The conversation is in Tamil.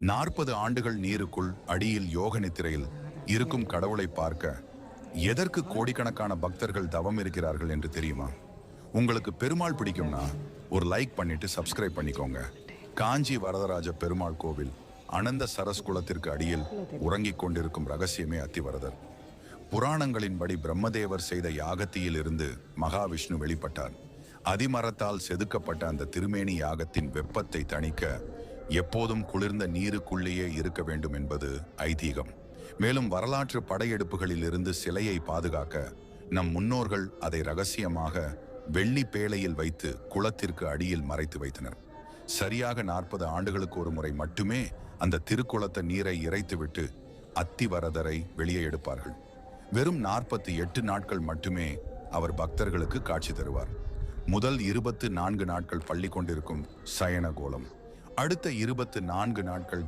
40 ஆண்டுகள் நீருக்குள் அடியில் யோக நித்திரையில் இருக்கும் கடவுளை பார்க்க எதற்கு கோடிக்கணக்கான பக்தர்கள் தவம் இருக்கிறார்கள் என்று தெரியுமா? உங்களுக்கு பெருமாள் பிடிக்கும்னா ஒரு லைக் பண்ணிட்டு சப்ஸ்கிரைப் பண்ணிக்கோங்க. காஞ்சி வரதராஜ பெருமாள் கோவில் அனந்த சரஸ் குளத்திற்கு அடியில் உறங்கிக் கொண்டிருக்கும் ரகசியமே அத்திவரதர். புராணங்களின்படி பிரம்மதேவர் செய்த யாகத்தியில் இருந்து மகாவிஷ்ணு வெளிப்பட்டார். அதிமரத்தால் செதுக்கப்பட்ட அந்த திருமேனி யாகத்தின் வெப்பத்தை தணிக்க எப்போதும் குளிர்ந்த நீருக்குள்ளேயே இருக்க வேண்டும் என்பது ஐதீகம். மேலும் வரலாற்று படையெடுப்புகளில் இருந்து சிலையை பாதுகாக்க நம் முன்னோர்கள் அதை ரகசியமாக வெள்ளி பேழையில் வைத்து குளத்திற்கு அடியில் மறைத்து வைத்தனர். சரியாக 40 ஆண்டுகளுக்கு ஒரு முறை மட்டுமே அந்த திருக்குளத்த நீரை இறைத்துவிட்டு அத்திவரதரை வெளியே எடுப்பார்கள். வெறும் 48 நாட்கள் மட்டுமே அவர் பக்தர்களுக்கு காட்சி தருவார். முதல் 24 நாட்கள் பள்ளி கொண்டிருக்கும் சயன கோலம், அடுத்த 24 நாட்கள்